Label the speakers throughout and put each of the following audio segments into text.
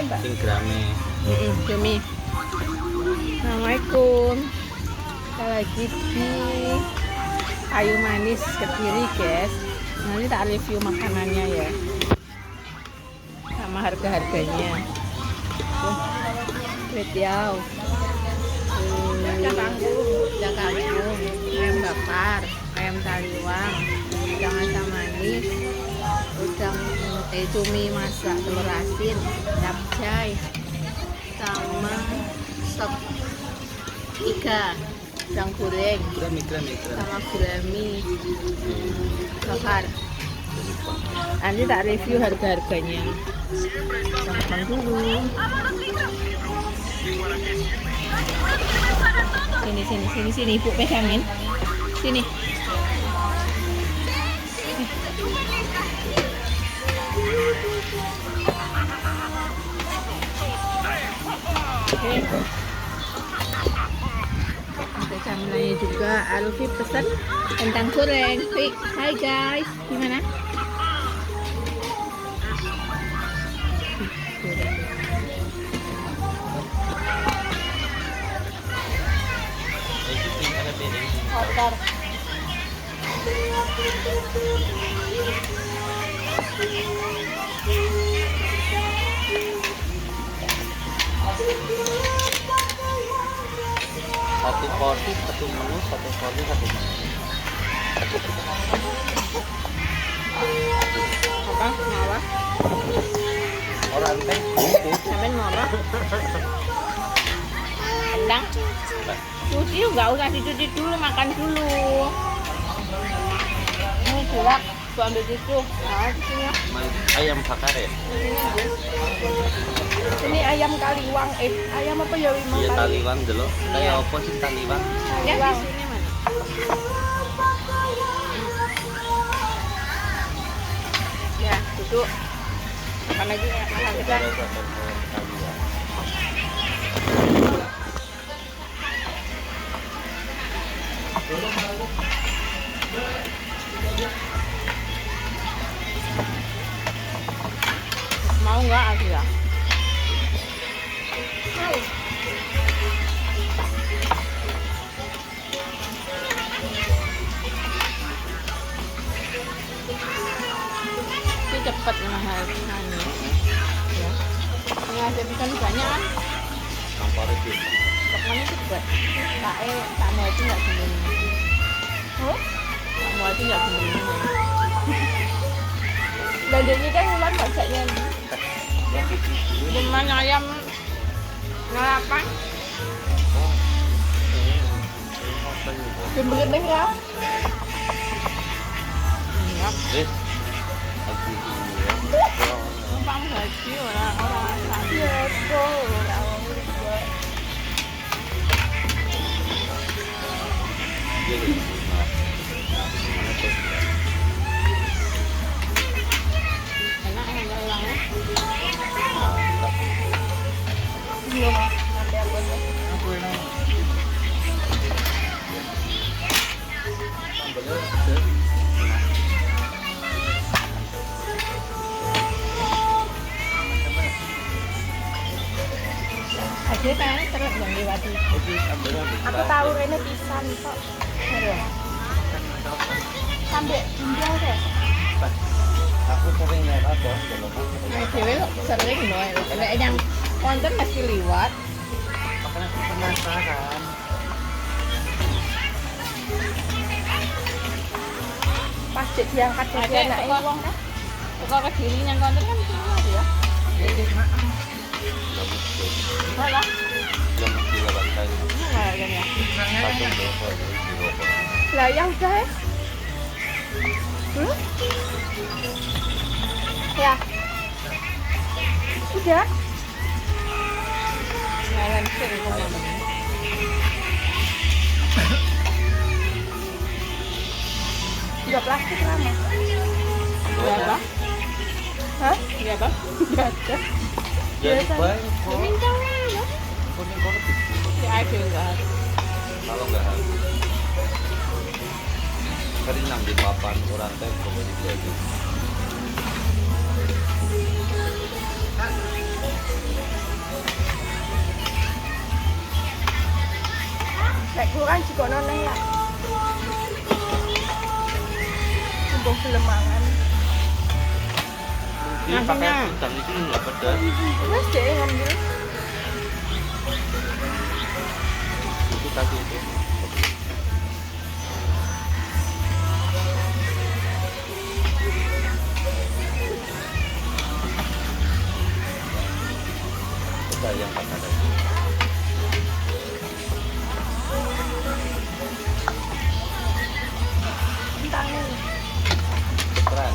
Speaker 1: Sing grame.
Speaker 2: Demi. Assalamualaikum. Kita lagi di Kayu Manis Kediri, guys. Nanti tak review makanannya ya, sama harga-harganya. Kretiau, kangkung, ayam bakar, ayam taliwang, udang asam manis, udang cumi masak telur asin, capcay, sama sop iga, udang goreng, sama gurami bakar. Nanti tak review harga-harganya. Makan dulu. Sini Ibu pegangin. Sini. Oke. Ada camilannya juga. Alfi pesan kentang goreng. Hai guys, gimana? Kotor.
Speaker 1: Satu porsi satu menu, satu porsi satu menu.
Speaker 2: Apa? Mawar?
Speaker 1: Orang teh
Speaker 2: Sampean mawar? Kentang? Cuci nggak usah dicuci dulu, makan dulu. Ini cilak, gua ambil tisu. Nah, sini ya.
Speaker 1: ayam bakar ya?
Speaker 2: Ini ayam kaliwang, ayam apa ya?
Speaker 1: Iya taliwang dulu. Kayak apa sih taliwang?
Speaker 2: Ya di sini mana? Ya, duduk. Makan lagi ya, makan kita. Mau nggak Asia? Ini cepet mahalnya. Ya. Ini ada ikan banyak kan?
Speaker 1: Sampar itu.
Speaker 2: Pokoknya cepet. Tak mau itu nggak sembunyi. Oh? Tak mau itu nggak sembunyi. Belanjanya kan ulang banyaknya. Cuman ayam ngelapan. Gembel-gembel ya. Iya. Numpang haji orang ya kok enak ya ulangnya. Belum nanti aku aja kayaknya terus yang lewati. Aku tahu ini pisan kok. Sampai jumlah deh.
Speaker 1: Aku sering lewat ya,
Speaker 2: Nah, cewek sering loh. Kayak yang konten mesti lewat.
Speaker 1: makanya aku penasaran.
Speaker 2: Pas diangkat dari anak wong kan. Kok Kediri yang konten kan semua ya. Salah.
Speaker 1: Belum dilewat kali.
Speaker 2: Enggak ya.
Speaker 1: Satu dua.
Speaker 2: Lah ya udah ya. Ya. Udah. Jalan sering kemana? Juga plastik lama. Berapa? Hah? Berapa? Enggak ada.
Speaker 1: Jadi banyak kok.
Speaker 2: Mincang ya.
Speaker 1: Kuning-kuning.
Speaker 2: Si ada enggak ada.
Speaker 1: Kalau nggak habis. Sering nang di papan orang teh pokoknya gitu.
Speaker 3: Murah juga noneh ya. Tunggu kelemangan.
Speaker 1: Mungkin pakai udang itu nggak pedas.
Speaker 3: Mas deh ngambil.
Speaker 1: Itu tadi itu. Coba yang pakai tadi.
Speaker 3: Kentangnya.
Speaker 1: Keren.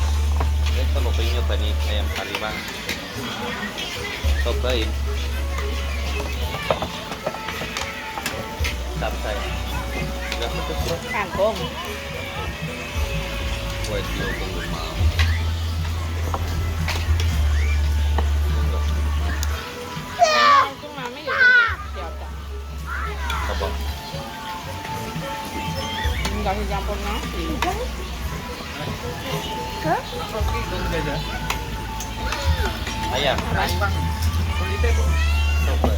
Speaker 1: Kalau pengen nyoba nih ayam Kaliwang, cobain. Capcay. Nggak pedes bro.
Speaker 2: Kangkung.
Speaker 1: Buat dia tunggu mau.
Speaker 2: Kangkung mami ya siapa?
Speaker 1: Coba.
Speaker 2: Enggak dicampur nasi.
Speaker 3: Hah?
Speaker 1: Ayam.
Speaker 2: Apa?
Speaker 1: Coba.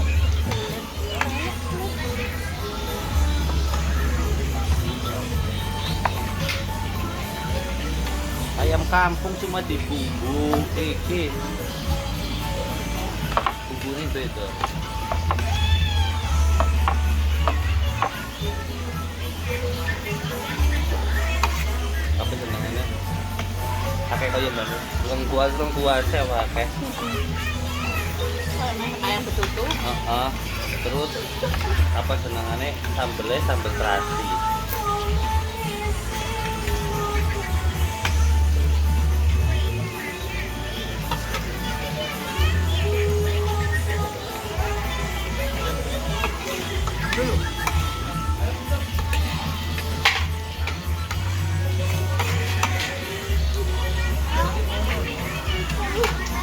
Speaker 1: Ayam kampung cuma dibumbu dikit. Bumbunya beda. Apa senengannya? Pakai kayak mana? Orang tua saya pakai.
Speaker 2: Ayam betutu.
Speaker 1: Terus apa senengannya? Sambelnya sambel terasi.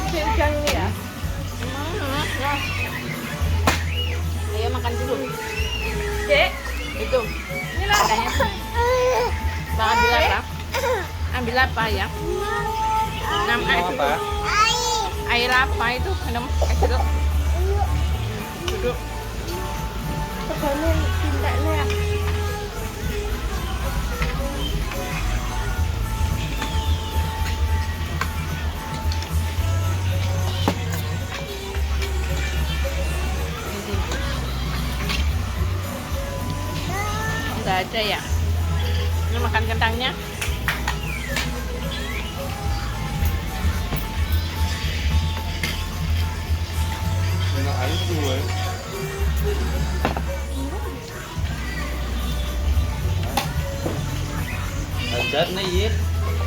Speaker 3: Cincang ini ya.
Speaker 2: Ayo makan dulu.
Speaker 3: Dek,
Speaker 2: Itu.
Speaker 3: ini lah.
Speaker 2: Adanya. Bang ambil apa? Ambil apa ya? Nama
Speaker 1: Mau
Speaker 2: itu.
Speaker 1: apa?
Speaker 2: Air apa itu? Minum es jeruk. Duduk.
Speaker 3: Tegane tintaknya ya.
Speaker 2: Enggak ada ya. Ini makan kentangnya.
Speaker 1: Enak aja tuh, woy. Lanjut nih, Yit.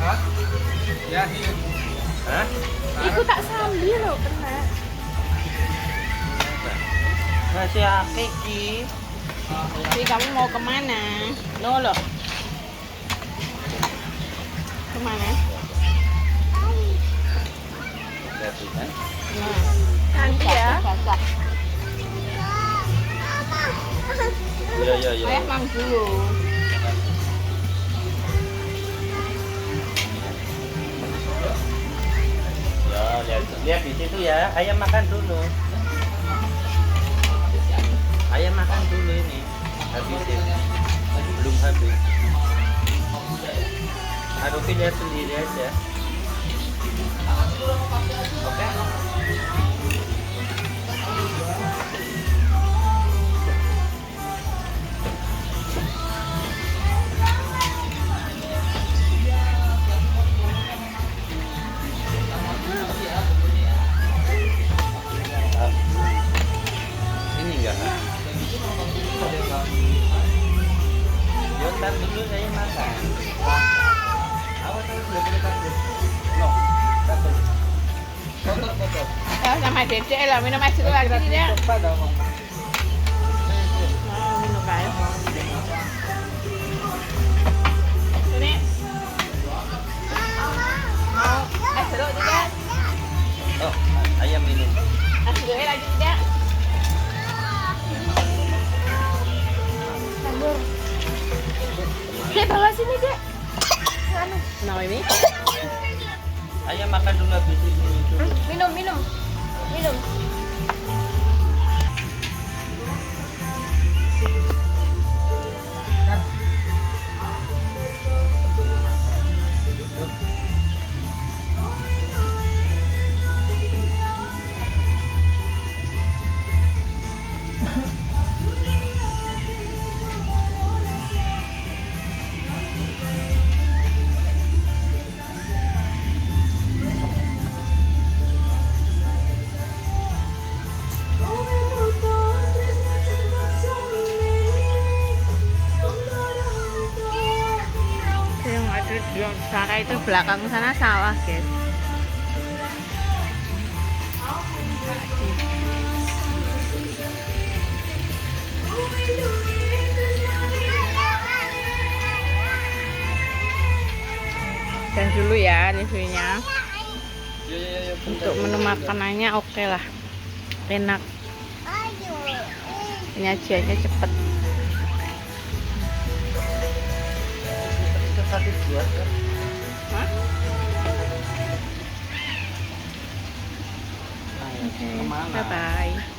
Speaker 4: Hah? Ya, iya.
Speaker 1: Hah?
Speaker 3: Iku tak sambil loh kena.
Speaker 1: Masih akeh ki.
Speaker 2: Jadi kamu mau kemana? Loh. Kemana?
Speaker 1: Lihat tuh kan.
Speaker 2: Nah,
Speaker 3: Nanti ya.
Speaker 2: basah.
Speaker 1: Iya.
Speaker 2: Ayah mam dulu.
Speaker 1: Ya, lihat di situ ya. Ayam makan dulu. Ayam makan dulu ini. Habisin. Belum habis. Aduh, lihat sendiri aja. Oke. Ini enggak? Yuk, tar dulu saya makan. Awas terus boleh boleh tarik. No, tar dulu. Kotor.
Speaker 2: Ya sama dedek lah minum es jeruk lagi dia.
Speaker 4: Coba dong.
Speaker 2: Nah, minum kayak. Ini. Mau es jeruk tidak?
Speaker 1: Oh, ayam minum.
Speaker 2: Es jeruknya lagi tidak?
Speaker 3: Sambur. Dek, bawa sini, Dek. Anu,
Speaker 2: Nah ini.
Speaker 1: Ayam makan dulu habis ini dulu.
Speaker 3: minum.
Speaker 2: itu belakang sana sawah, guys. Dan dulu ya reviewnya.
Speaker 1: Yo.
Speaker 2: Untuk menu makanannya oke lah, enak. Penyajiannya cepet.
Speaker 1: Kita tadi buat kan.
Speaker 2: Hah?
Speaker 1: Nah,
Speaker 2: Oke,
Speaker 1: kemana?
Speaker 2: bye bye.